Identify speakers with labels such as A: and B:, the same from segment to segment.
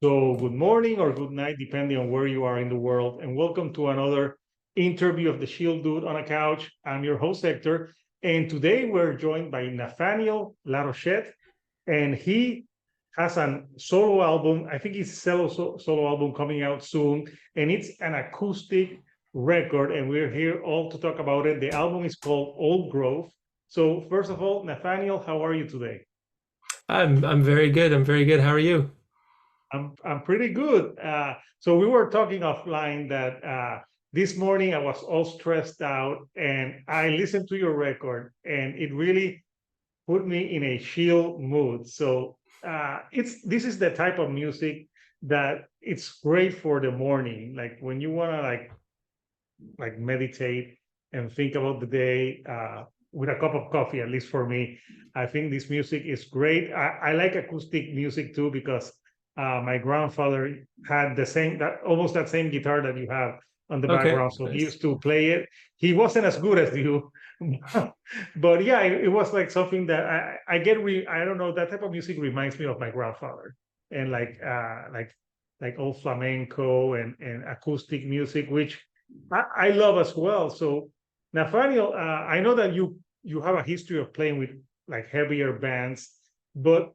A: So, good morning or good night, depending on where you are in the world. And welcome to another interview of the Shield Dude on a Couch. I'm your host, Hector. And today we're joined by Nathanael Larochette. And he has a solo album. I think it's solo album coming out soon. And it's an acoustic record. And we're here all to talk about it. The album is called Old Growth. So, first of all, Nathanael, how are you today?
B: I'm very good. I'm very good. How are you?
A: I'm pretty good. So we were talking offline that this morning I was all stressed out, and I listened to your record, and it really put me in a chill mood. So it's this is the type of music that it's great for the morning, like when you want to like meditate and think about the day with a cup of coffee. At least for me, I think this music is great. I like acoustic music too because my grandfather had the same that almost that same guitar that you have on the
B: Okay,
A: background, so he
B: nice.
A: used to play it. He wasn't as good as you, but yeah, it was like something that I get. I don't know, that type of music reminds me of my grandfather, and like old flamenco and acoustic music, which I love as well. So Nathaniel, I know that you have a history of playing with like heavier bands, but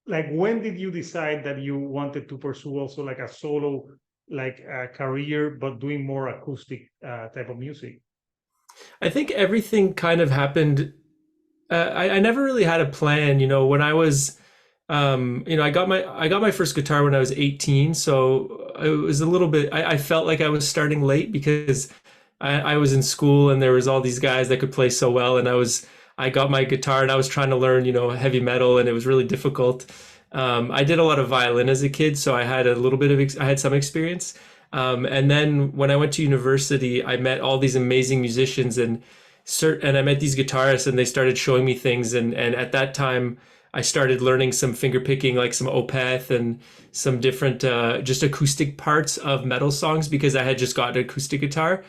A: like when did you decide that you wanted to pursue also like a solo career, but doing more acoustic type of music?
B: I think everything kind of happened. I never really had a plan. When I was, I got my first guitar when I was 18. So it was a little bit. I felt like I was starting late because I was in school and there was all these guys that could play so well, and I got my guitar and I was trying to learn, heavy metal, and it was really difficult. I did a lot of violin as a kid, so I had a little bit of I had some experience. And then when I went to university, I met all these amazing musicians and I met these guitarists, and they started showing me things. And at that time, I started learning some finger picking, like some opeth and some different just acoustic parts of metal songs because I had just got an acoustic guitar,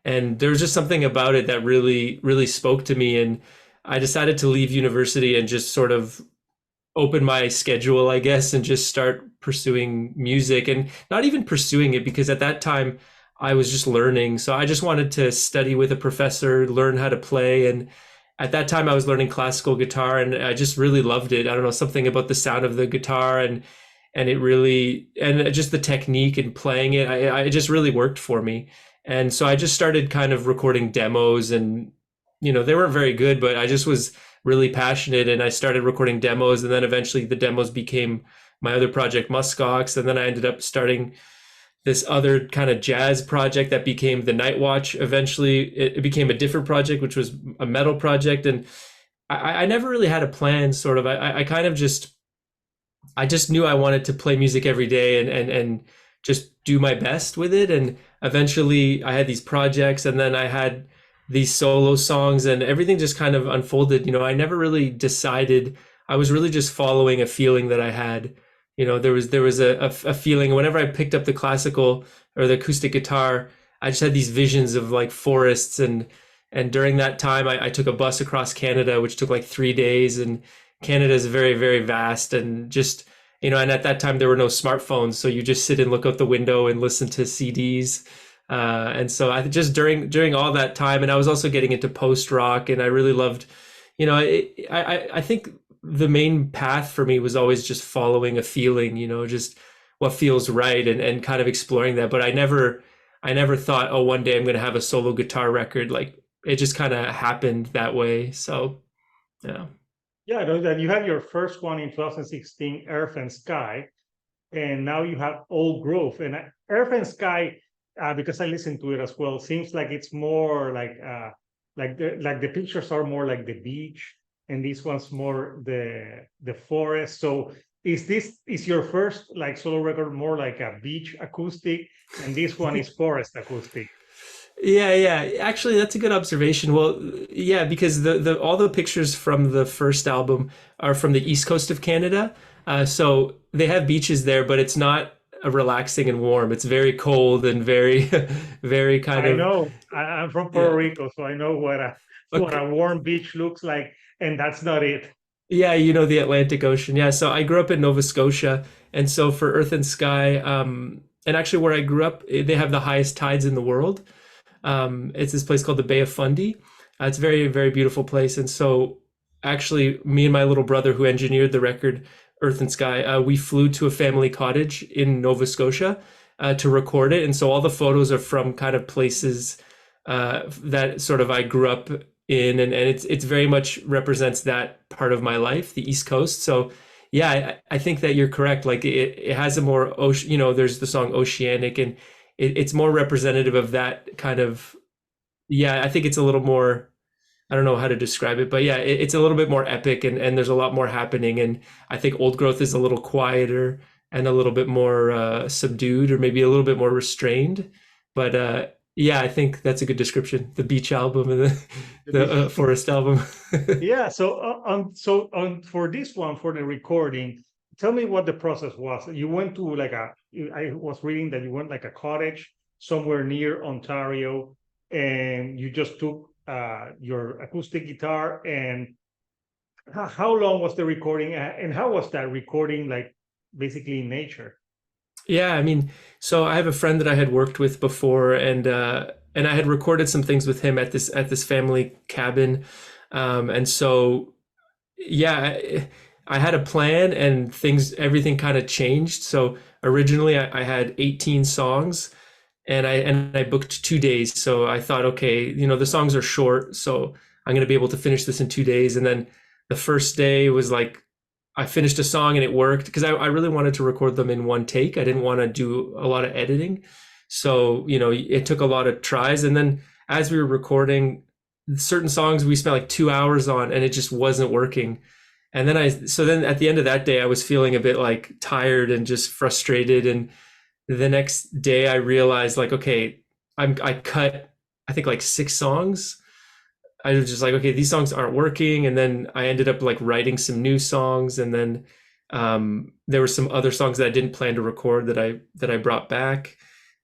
B: and there was just something about it that really really spoke to me. And I decided to leave university and just sort of open my schedule, I guess, and just start pursuing music, and not even pursuing it because at that time I was just learning. So I just wanted to study with a professor, learn how to play. And at that time I was learning classical guitar, and I just really loved it. I don't know, something about the sound of the guitar, and it really, and just the technique and playing it, it just really worked for me. And so I just started kind of recording demos, and they weren't very good, but I just was really passionate, and I started recording demos, and then eventually the demos became my other project, Muskox, and then I ended up starting this other kind of jazz project that became the Night Watch. Eventually it became a different project, which was a metal project. And I never really had a plan, sort of. I kind of just knew I wanted to play music every day, and just do my best with it. And eventually I had these projects, and then I had these solo songs, and everything just kind of unfolded. I never really decided. I was really just following a feeling that I had. There was a feeling whenever I picked up the classical or the acoustic guitar, I just had these visions of like forests. And during that time I took a bus across Canada, which took like 3 days. And Canada is very, very vast, and just, and at that time there were no smartphones, so you just sit and look out the window and listen to CDs. And so I just during all that time, and I was also getting into post rock, and I really loved, I think the main path for me was always just following a feeling, just what feels right, and kind of exploring that. But I never thought, oh, one day I'm going to have a solo guitar record. Like, it just kind of happened that way. So, yeah.
A: Yeah, I know that you had your first one in 2016, Earth and Sky, and now you have Old Growth. And Earth and Sky, because I listened to it as well, seems like it's more like the pictures are more like the beach, and this one's more the forest. So is your first like solo record more like a beach acoustic, and this one is forest acoustic?
B: Yeah, yeah. Actually, that's a good observation. Well, yeah, because the all the pictures from the first album are from the east coast of Canada. So they have beaches there, but it's not relaxing and warm. It's very cold and very, very kind
A: I
B: of,
A: know. I'm from Puerto
B: yeah.
A: Rico, so I know what a
B: Okay.
A: warm beach looks like, and that's not it.
B: Yeah, you know, the Atlantic Ocean. Yeah, so I grew up in Nova Scotia, and so for Earth and Sky, and actually where I grew up, they have the highest tides in the world. It's this place called the Bay of Fundy. It's a very, very beautiful place. And so, actually, me and my little brother, who engineered the record Earth and Sky, we flew to a family cottage in Nova Scotia to record it. And so, all the photos are from kind of places that sort of I grew up in, and it's very much represents that part of my life, the East Coast. So, yeah, I think that you're correct. Like it has a more ocean, you know, there's the song Oceanic, and it's more representative of that kind of, yeah, I think it's a little more, I don't know how to describe it, but yeah, it's a little bit more epic, and there's a lot more happening. And I think Old Growth is a little quieter and a little bit more subdued, or maybe a little bit more restrained. But yeah, I think that's a good description. The beach album and the,
A: The
B: the forest album.
A: Yeah, for this one, for the recording, tell me what the process was. You went to like I was reading that you went like a cottage somewhere near Ontario, and you just took your acoustic guitar. And how long was the recording, and how was that recording like basically in nature?
B: Yeah, I mean, so I have a friend that I had worked with before, and I had recorded some things with him at this family cabin, and so yeah, I had a plan, and everything kind of changed. So originally, I had 18 songs, and I booked 2 days. So I thought, okay, you know, the songs are short, so I'm gonna be able to finish this in 2 days. And then the first day was like I finished a song and it worked because I really wanted to record them in one take. I didn't want to do a lot of editing. So, you know, it took a lot of tries. And then as we were recording certain songs, we spent like 2 hours on and it just wasn't working. And then so then at the end of that day, I was feeling a bit like tired and just frustrated. And the next day I realized like, okay, I cut, I think like 6 songs. I was just like, okay, these songs aren't working. And then I ended up like writing some new songs. And then there were some other songs that I didn't plan to record that I brought back.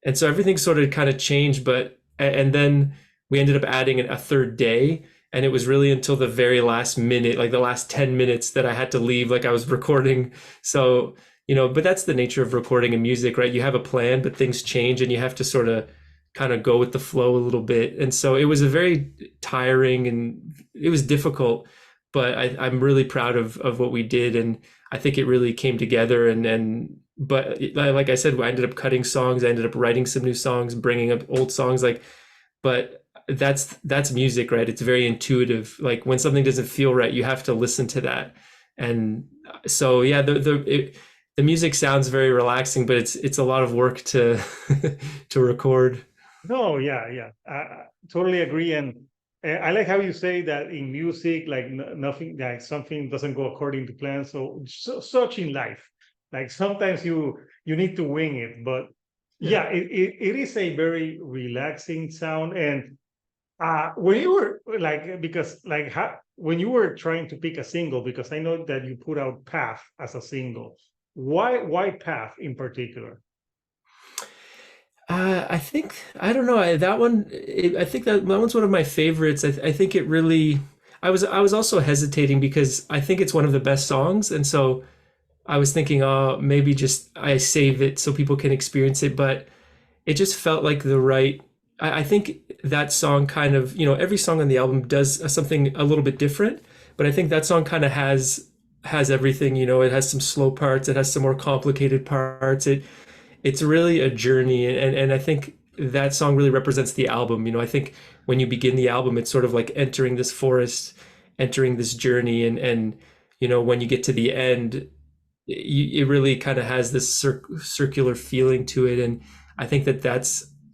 B: And so everything sort of kind of changed. And then we ended up adding a third day. And it was really until the very last minute, like the last 10 minutes, that I had to leave, like I was recording. So, you know, but that's the nature of recording in music, right? You have a plan, but things change and you have to sort of kind of go with the flow a little bit. And so it was a very tiring and it was difficult, but I'm really proud of what we did. And I think it really came together. But like I said, I ended up cutting songs. I ended up writing some new songs, bringing up old songs. But that's music, right? It's very intuitive. Like when something doesn't feel right, you have to listen to that. And so, yeah, the music sounds very relaxing, but it's a lot of work to to record.
A: No, yeah, yeah, I totally agree. And I like how you say that in music, like nothing, like something doesn't go according to plan. Such in life, like sometimes you need to wing it. But
B: Yeah.
A: yeah, it is a very relaxing sound. And when you were like, because like when you were trying to pick a single, because I know that you put out Path as a single. Why Path in particular?
B: I think I don't know that one. I think that one's one of my favorites. I think it really. I was also hesitating because I think it's one of the best songs, and so I was thinking, oh, maybe just I save it so people can experience it. But it just felt like the right. I think that song kind of, you know, every song on the album does something a little bit different, but I think that song kind of has everything. You know, it has some slow parts, it has some more complicated parts. It's really a journey, and I think that song really represents the album. You know, I think when you begin the album, it's sort of like entering this forest, entering this journey, and you know, when you get to the end, it really kind of has this circular feeling to it. And I think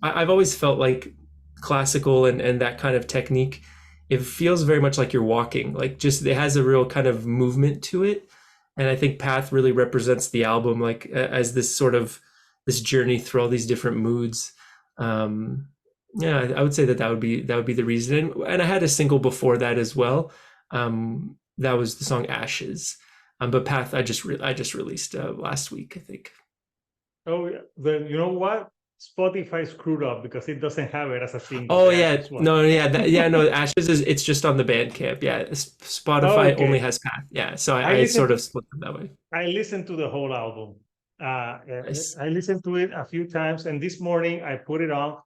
B: I've always felt like classical and that kind of technique, it feels very much like you're walking, like just it has a real kind of movement to it. And I think Path really represents the album, like as this sort of this journey through all these different moods. um yeah, I would say that would be the reason. And I had a single before that as well. That was the song Ashes. But Path, I just released last week, I think.
A: Oh, yeah. Then you know what? Spotify screwed up because it doesn't have it as a single,
B: Oh
A: the
B: yeah,
A: Ashes one.
B: no, yeah, yeah, no. Ashes is it's just on the Bandcamp. Yeah, Spotify only
A: Okay.
B: has Path. Yeah, so
A: I
B: I
A: listened
B: sort
A: to
B: of split them that way.
A: I listened to the whole album.
B: Nice.
A: I listened to it a few times, and this morning I put it on,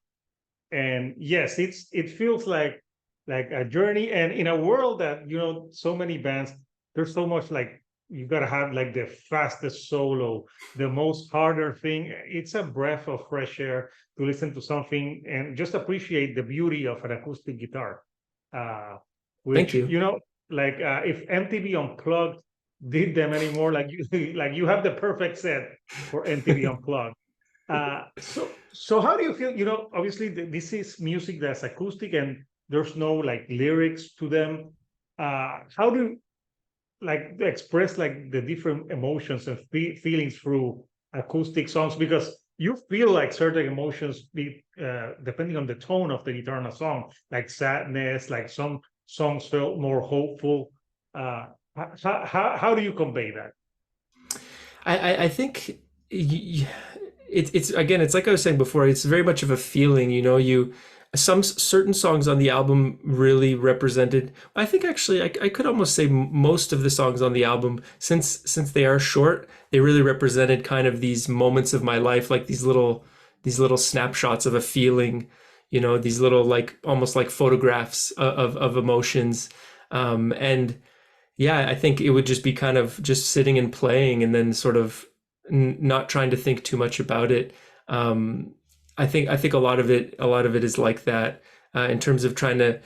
A: and yes, it feels like a journey. And in a world that so many bands, there's so much like you gotta have like the fastest solo, the most harder thing. It's a breath of fresh air to listen to something and just appreciate the beauty of an acoustic guitar. Uh,
B: Thank
A: which
B: you.
A: like if MTV Unplugged did them anymore, like you like you have the perfect set for MTV Unplugged. So how do you feel? Obviously this is music that's acoustic and there's no like lyrics to them. How do you like express like the different emotions and feelings through acoustic songs? Because you feel like certain emotions depending on the tone of the guitar in a song, like sadness, like some songs felt more hopeful. How do you convey that?
B: I think it's again, it's like I was saying before, it's very much of a feeling, you some certain songs on the album really represented. I think actually I could almost say most of the songs on the album, since they are short, they really represented kind of these moments of my life, like these little snapshots of a feeling, these little like almost like photographs of emotions. And yeah, I think it would just be kind of just sitting and playing and then sort of not trying to think too much about it. Um, I think a lot of it is like that, in terms of trying to,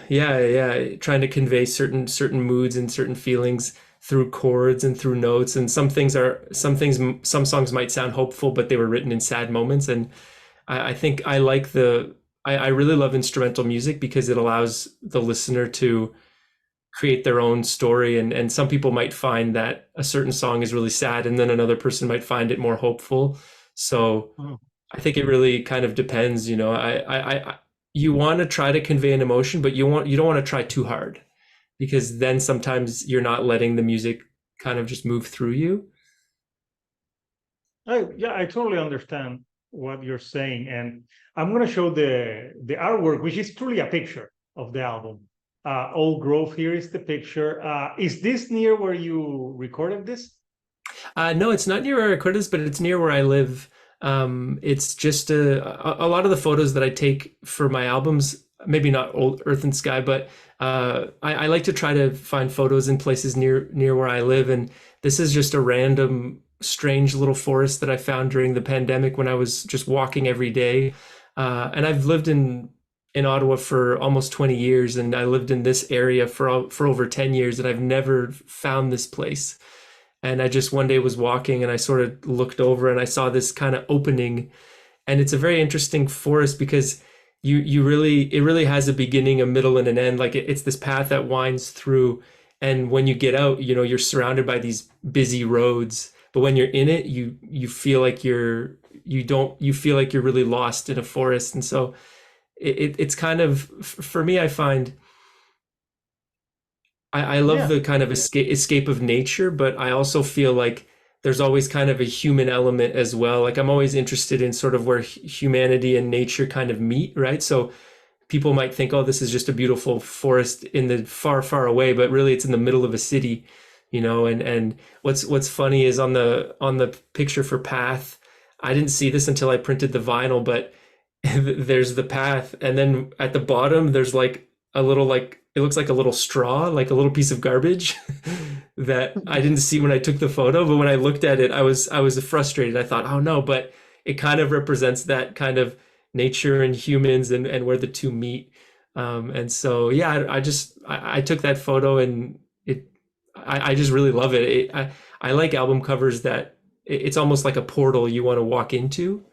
B: yeah, trying to convey certain moods and certain feelings through chords and through notes. And some songs might sound hopeful, but they were written in sad moments. And I think I really love instrumental music because it allows the listener to create their own story, and some people might find that a certain song is really sad and then another person might find it more hopeful. So
A: Mm.
B: I think it really kind of depends. You want to try to convey an emotion, but you don't want to try too hard, because then sometimes you're not letting the music kind of just move through you.
A: Yeah, I totally understand what you're saying, and I'm gonna show the artwork, which is truly a picture of the album. Old Grove, here is the picture. Is this near where you recorded this?
B: No, it's not near where I recorded this, but it's near where I live. It's just a lot of the photos that I take for my albums, maybe not Old Earth and Sky, but I like to try to find photos in places near where I live. And this is just a random, strange little forest that I found during the pandemic when I was just walking every day. And I've lived in Ottawa for almost 20 years, and I lived in this area for over 10 years, and I've never found this place. And I just one day was walking and I sort of looked over and I saw this kind of opening. And it's a very interesting forest because it really has a beginning, a middle, and an end. Like it's this path that winds through. And when you get out, you're surrounded by these busy roads. But when you're in it, you feel like you feel like you're really lost in a forest. And so it's kind of, for me, I find I love
A: Yeah,
B: the kind of escape of nature, but I also feel like there's always kind of a human element as well. Like I'm always interested in sort of where humanity and nature kind of meet, right? So people might think, oh, this is just a beautiful forest in the far, far away, but really it's in the middle of a city, and what's funny is on the picture for Path, I didn't see this until I printed the vinyl, but there's the path, and then at the bottom there's like a little, like it looks like a little straw, like a little piece of garbage that I didn't see when I took the photo, but when I looked at it, I was frustrated. I thought, oh no, but it kind of represents that kind of nature and humans, and where the two meet. And so yeah, I took that photo, and I just really love it. I like album covers that it's almost like a portal you want to walk into.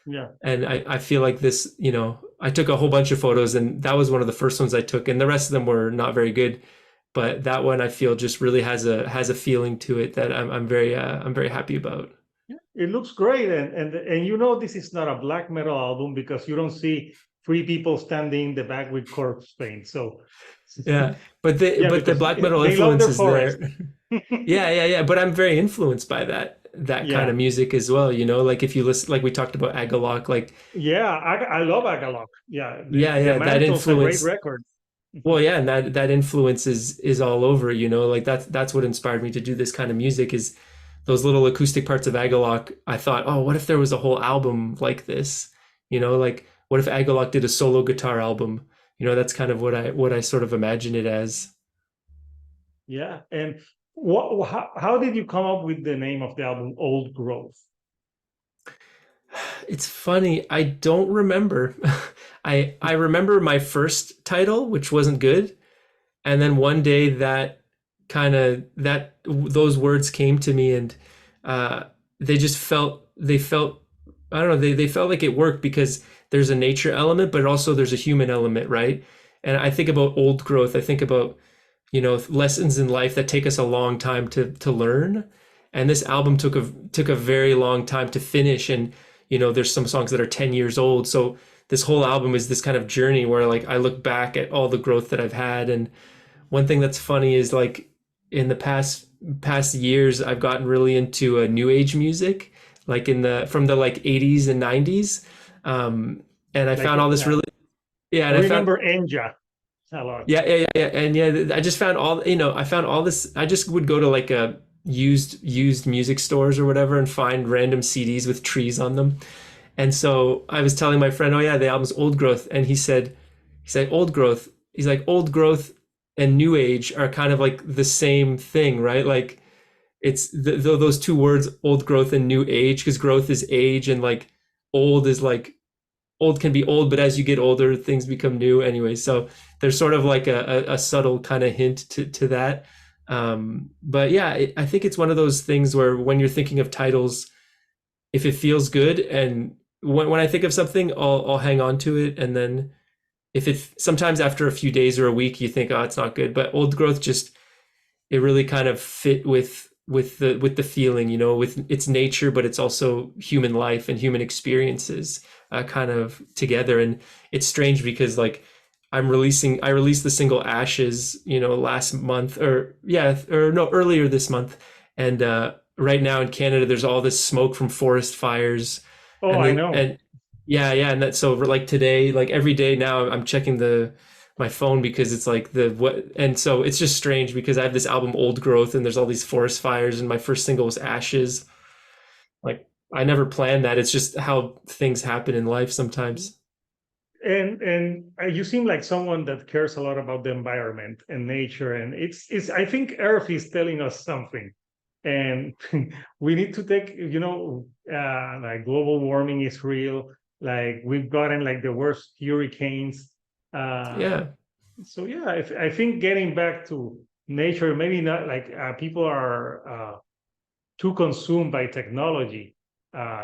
A: yeah.
B: And I feel like this, I took a whole bunch of photos, and that was one of the first ones I took, and the rest of them were not very good. But that one I feel just really has a feeling to it that I'm very happy about.
A: Yeah, it looks great, and this is not a black metal album because you don't see three people standing in the back with corpse paint. So
B: Yeah, but the
A: yeah,
B: but the
A: because
B: black metal
A: they love
B: influence
A: their
B: is
A: forest.
B: there. Yeah, yeah, yeah. But I'm very influenced by that. that kind
A: Yeah.
B: of music as well, you know, like if you listen, like we talked about Agalok, like
A: Yeah, I love Agalok. Yeah,
B: yeah,
A: the
B: yeah, that
A: Mantle's a great
B: influence.
A: record.
B: Well, yeah, and that influence is all over, you know, like that's what inspired me to do this kind of music is those little acoustic parts of Agalok. I thought, oh, what if there was a whole album like this? You know, like what if Agalok did a solo guitar album? You know, that's kind of what I sort of imagine it as.
A: Yeah, and how did you come up with the name of the album, Old Growth?
B: It's funny, I don't remember. I remember my first title, which wasn't good, and then one day that those words came to me, and uh, they felt I don't know, they felt like it worked because there's a nature element, but also there's a human element, right? And I think about old growth. I think about, you know, lessons in life that take us a long time to learn. And this album took a very long time to finish. And, you know, there's some songs that are 10 years old. So this whole album is this kind of journey where like I look back at all the growth that I've had. And one thing that's funny is like in the past years, I've gotten really into new age music, like in the from the like 80s and 90s. Um, and I
A: Like,
B: found all this really, yeah,
A: I
B: and I found
A: remember Enja a lot.
B: and yeah, I just found all, you know, I found all this. I just would go to like a used music stores or whatever and find random CDs with trees on them. And so I was telling my friend, oh yeah, the album's Old Growth, and he said Old Growth. He's like Old Growth and New Age are kind of like the same thing, right? Like it's those two words, Old Growth and New Age, because growth is age and like old is like old can be old, but as you get older, things become new anyway. So there's sort of like a subtle kind of hint to that. But yeah, I think it's one of those things where when you're thinking of titles, if it feels good, and when I think of something, I'll hang on to it, and then if it sometimes after a few days or a week, you think, oh, it's not good. But Old Growth just it really kind of fit with the feeling, you know, with its nature, but it's also human life and human experiences kind of together. And it's strange because like I released the single Ashes, you know, last month or yeah, or no, earlier this month. And right now in Canada, there's all this smoke from forest fires
A: Oh,
B: and
A: I know.
B: yeah. And that, so like today, like every day now I'm checking my phone because it's like the what, and so it's just strange because I have this album Old Growth and there's all these forest fires and my first single was Ashes. Like I never planned that. It's just how things happen in life sometimes.
A: And you seem like someone that cares a lot about the environment and nature, and it's I think Earth is telling us something, and we need to take, you know, like global warming is real. Like we've gotten like the worst hurricanes. Uh,
B: Yeah.
A: so yeah, I think getting back to nature, maybe not like people are too consumed by technology.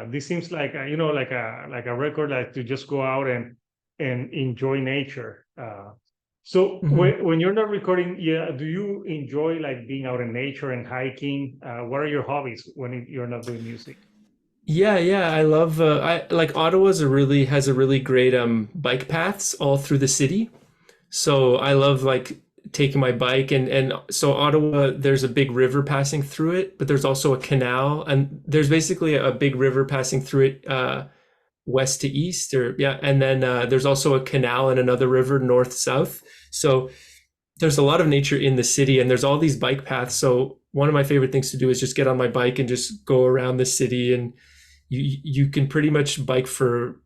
A: This seems like you know, like a record like to just go out and enjoy nature. So
B: Mhm.
A: when you're not recording, yeah, do you enjoy like being out in nature and hiking? What are your hobbies when you're not doing music?
B: Yeah, I love I like Ottawa's a really has a really great bike paths all through the city. So I love like taking my bike and so Ottawa, there's a big river passing through it, but there's also a canal and there's basically a big river passing through it west to east or yeah, and then there's also a canal and another river north south. So there's a lot of nature in the city and there's all these bike paths. So one of my favorite things to do is just get on my bike and just go around the city and you can pretty much bike for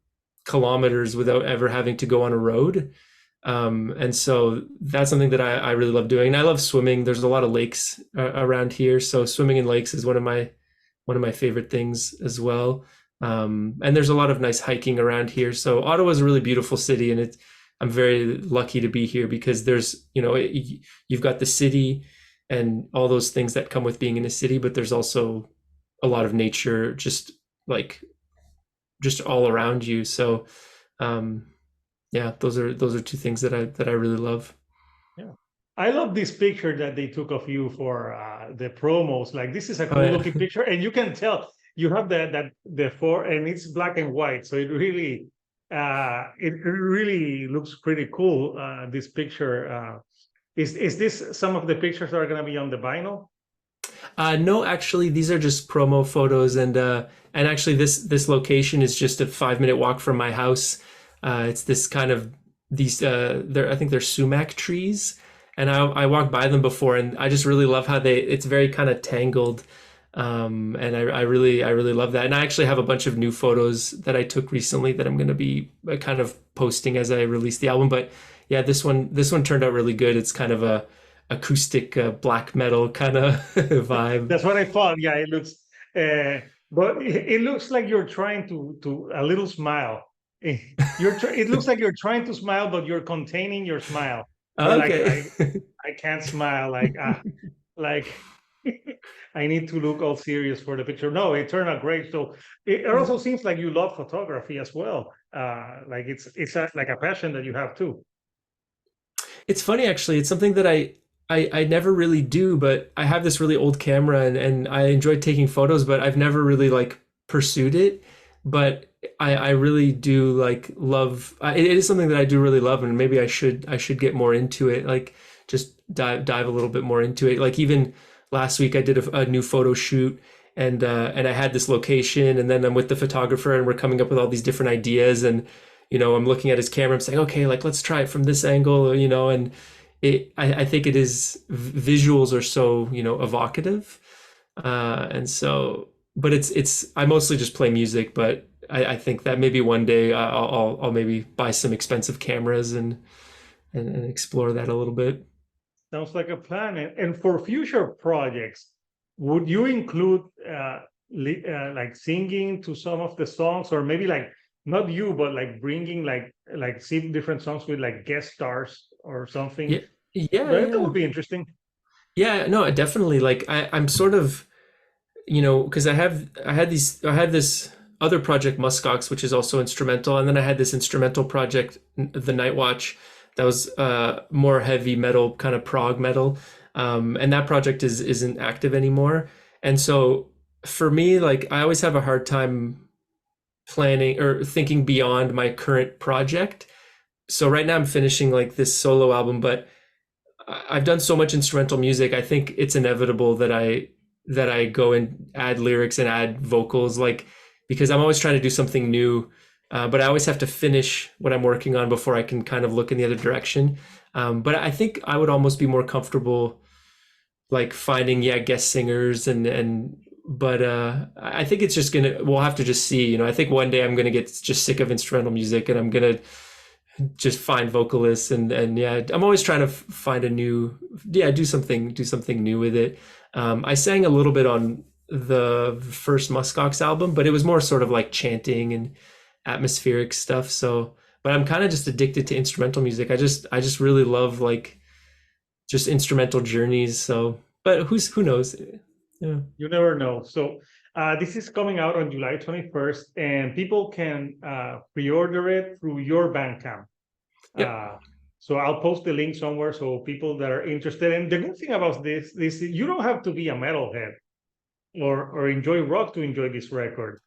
B: kilometers without ever having to go on a road. And so that's something that I really love doing. And I love swimming. There's a lot of lakes around here, so swimming in lakes is one of my favorite things as well. And there's a lot of nice hiking around here. So Ottawa is a really beautiful city, and I'm very lucky to be here because there's, you know, you've got the city and all those things that come with being in a city, but there's also a lot of nature like just all around you. So um, yeah, those are two things that I really love.
A: Yeah. I love this picture that they took of you for the promos. Like this is a
B: Oh
A: cool
B: yeah.
A: looking picture, and you can tell you have that the four, and it's black and white, so it really looks pretty cool. This picture is this some of the pictures that are going to be on the vinyl?
B: No, actually, these are just promo photos, and actually, this location is just a 5 minute walk from my house. It's this kind of these they're I think they're sumac trees, and I walked by them before, and I just really love how it's very kind of tangled, and I really love that. And I actually have a bunch of new photos that I took recently that I'm going to be kind of posting as I release the album. But yeah, this one turned out really good. It's kind of a acoustic black metal kind of vibe.
A: That's what I thought. Yeah, it looks, but it looks like you're trying to a little smile. It looks like you're trying to smile, but you're containing your smile. You're like,
B: Okay.
A: I can't smile. Like I need to look all serious for the picture. No, it turned out great. So it also seems like you love photography as well. Like like a passion that you have too.
B: It's funny actually. It's something that I never really do, but I have this really old camera and I enjoy taking photos, but I've never really like pursued it. But I really do like love it is something that I do really love, and maybe I should get more into it. Like just dive a little bit more into it. Like even last week I did a new photo shoot, and I had this location, and then I'm with the photographer and we're coming up with all these different ideas, and I'm looking at his camera. I'm saying, okay, like let's try it from this angle, and I think it is visuals are so evocative, and so but it's I mostly just play music, but I think that maybe one day I'll maybe buy some expensive cameras and explore that a little bit.
A: Sounds like a plan. And for future projects, would you include like singing to some of the songs, or maybe like not you, but like bringing like see different songs with like guest stars or something?
B: Yeah, yeah,
A: That
B: yeah,
A: would be interesting.
B: yeah. No, definitely. Like I'm sort of because I had this other project Muskox, which is also instrumental, and then I had this instrumental project, the Night Watch, that was more heavy metal, kind of prog metal, and that project isn't active anymore. And so for me, like I always have a hard time planning or thinking beyond my current project. So right now I'm finishing like this solo album, but I've done so much instrumental music. I think it's inevitable that I go and add lyrics and add vocals, like because I'm always trying to do something new. But I always have to finish what I'm working on before I can kind of look in the other direction. But I think I would almost be more comfortable like finding guest singers and but I think it's just we'll have to just see. I think one day I'm gonna get just sick of instrumental music and I'm gonna just find vocalists and yeah, I'm always trying to find a new do something new with it. I sang a little bit on the first Muskox album, but it was more sort of like chanting and atmospheric stuff. So, but I'm kind of just addicted to instrumental music. I just really love like just instrumental journeys. So, but who knows? Yeah.
A: You never know. So this is coming out on July 21st, and people can pre-order it through your Bandcamp.
B: Yep.
A: So I'll post the link somewhere so people that are interested. And the good thing about this you don't have to be a metalhead or enjoy rock to enjoy this record.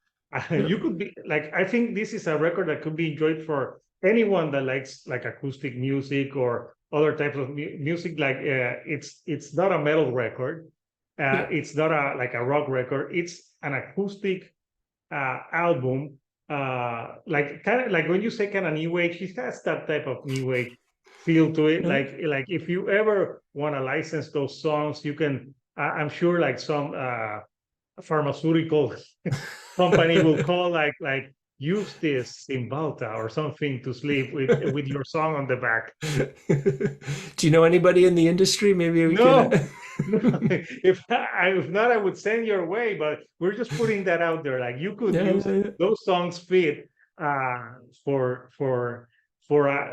A: You could be like, I think this is a record that could be enjoyed for anyone that likes like acoustic music or other types of music. Like it's not a metal record.
B: Yeah.
A: It's not like a rock record. It's an acoustic album. Like kind of like when you say kind of new age, it has that type of new age feel to it.
B: Yeah.
A: Like if you ever want to license those songs, you can. I'm sure like some pharmaceutical company will call like use this Cymbalta or something to sleep with your song on the back.
B: Do you know anybody in the industry? Maybe we can.
A: No, if not, I would send your way. But we're just putting that out there. Like you could
B: Yeah,
A: use
B: yeah, yeah.
A: those songs fit for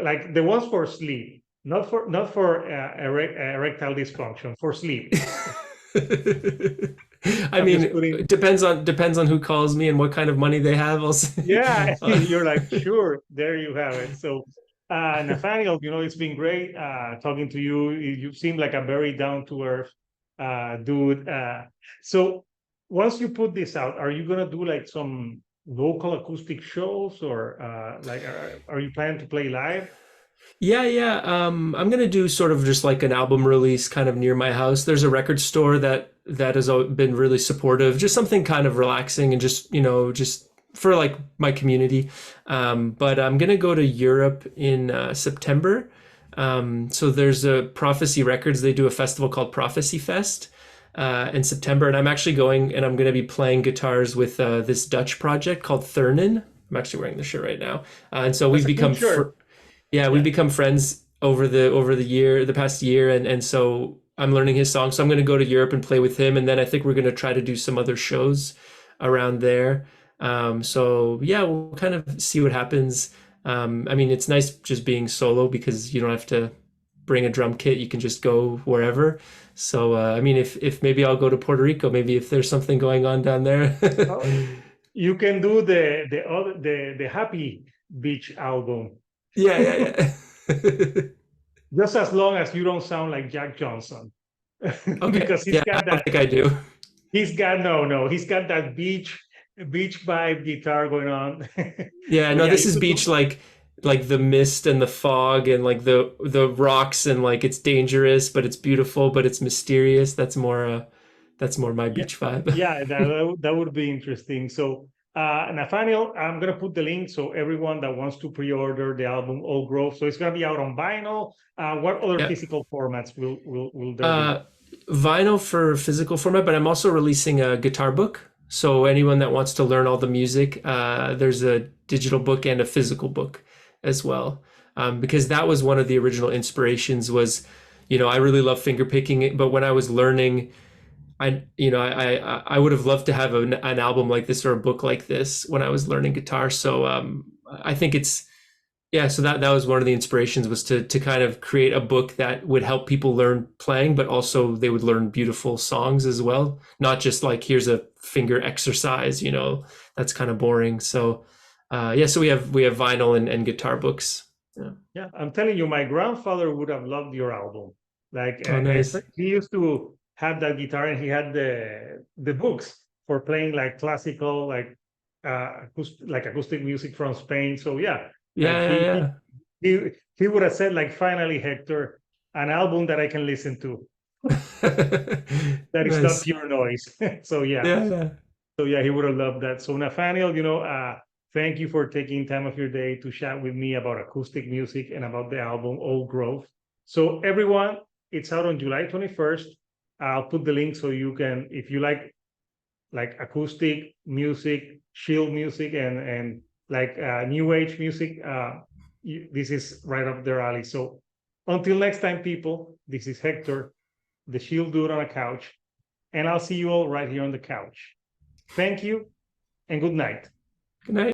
A: like the ones for sleep, not for erectile dysfunction, for sleep.
B: I
A: I'm
B: mean,
A: just putting.
B: it depends on who calls me and what kind of money they have.
A: Yeah, you're like, sure, there you have it. So, Nathaniel, it's been great talking to you. You seem like a very down-to-earth dude. So, once you put this out, are you gonna do like some local acoustic shows, or like, are you planning to play live?
B: Yeah. I'm gonna do sort of just like an album release kind of near my house. There's a record store that has been really supportive, just something kind of relaxing and just, just for like my community. But I'm gonna go to Europe in September. So there's a Prophecy Records. They do a festival called Prophecy Fest in September, and I'm actually going and I'm gonna be playing guitars with this Dutch project called Thurnen. I'm actually wearing the shirt right now, and so
A: That's
B: we've
A: a cool
B: become
A: shirt.
B: yeah, we've
A: Yeah.
B: become friends the past year, and so I'm learning his songs. So I'm going to go to Europe and play with him, and then I think we're going to try to do some other shows around there. So yeah, we'll kind of see what happens. I mean, it's nice just being solo because you don't have to bring a drum kit. You can just go wherever. So I mean, if maybe I'll go to Puerto Rico, maybe if there's something going on down there.
A: Oh, you can do the Happy Beach album,
B: Yeah.
A: just as long as you don't sound like Jack Johnson,
B: Okay.
A: because
B: Yeah, I don't think I do.
A: he's got that beach vibe guitar going on.
B: Yeah,
A: So
B: no,
A: yeah,
B: this
A: you
B: is
A: could do.
B: beach like the mist and the fog and like the rocks and like it's dangerous, but it's beautiful, but it's mysterious. That's more my
A: Yeah,
B: beach vibe.
A: yeah, that would be interesting. So, Nathaniel, I'm gonna put the link so everyone that wants to pre-order the album Old Grove. So it's gonna be out on vinyl. What other
B: Yeah.
A: physical formats will there be?
B: Uh, Vinyl for physical format, but I'm also releasing a guitar book. So anyone that wants to learn all the music, there's a digital book and a physical book as well. Because that was one of the original inspirations was, I really love finger picking, but when I was learning, I would have loved to have an album like this or a book like this when I was learning guitar. So I think it's yeah. So that was one of the inspirations was to kind of create a book that would help people learn playing, but also they would learn beautiful songs as well, not just like here's a finger exercise. That's kind of boring. So yeah. So we have vinyl and guitar books. Yeah.
A: Yeah, I'm telling you, my grandfather would have loved your album. Like,
B: Oh, nice.
A: he used to have that guitar, and he had the books for playing like classical, like acoustic music from Spain. So yeah, like
B: Yeah.
A: he would have said like, finally, Hector, an album that I can listen to that is not
B: Nice.
A: pure noise. So yeah.
B: Yeah.
A: So yeah, he would have loved that. So Nathaniel, thank you for taking time of your day to chat with me about acoustic music and about the album Old Grove. So everyone, it's out on July 21st. I'll put the link so you can, if you like acoustic music, chill music, and like new age music, this is right up their alley. So until next time, people, this is Hector, the chill dude on a couch, and I'll see you all right here on the couch. Thank you and good night.
B: Good night.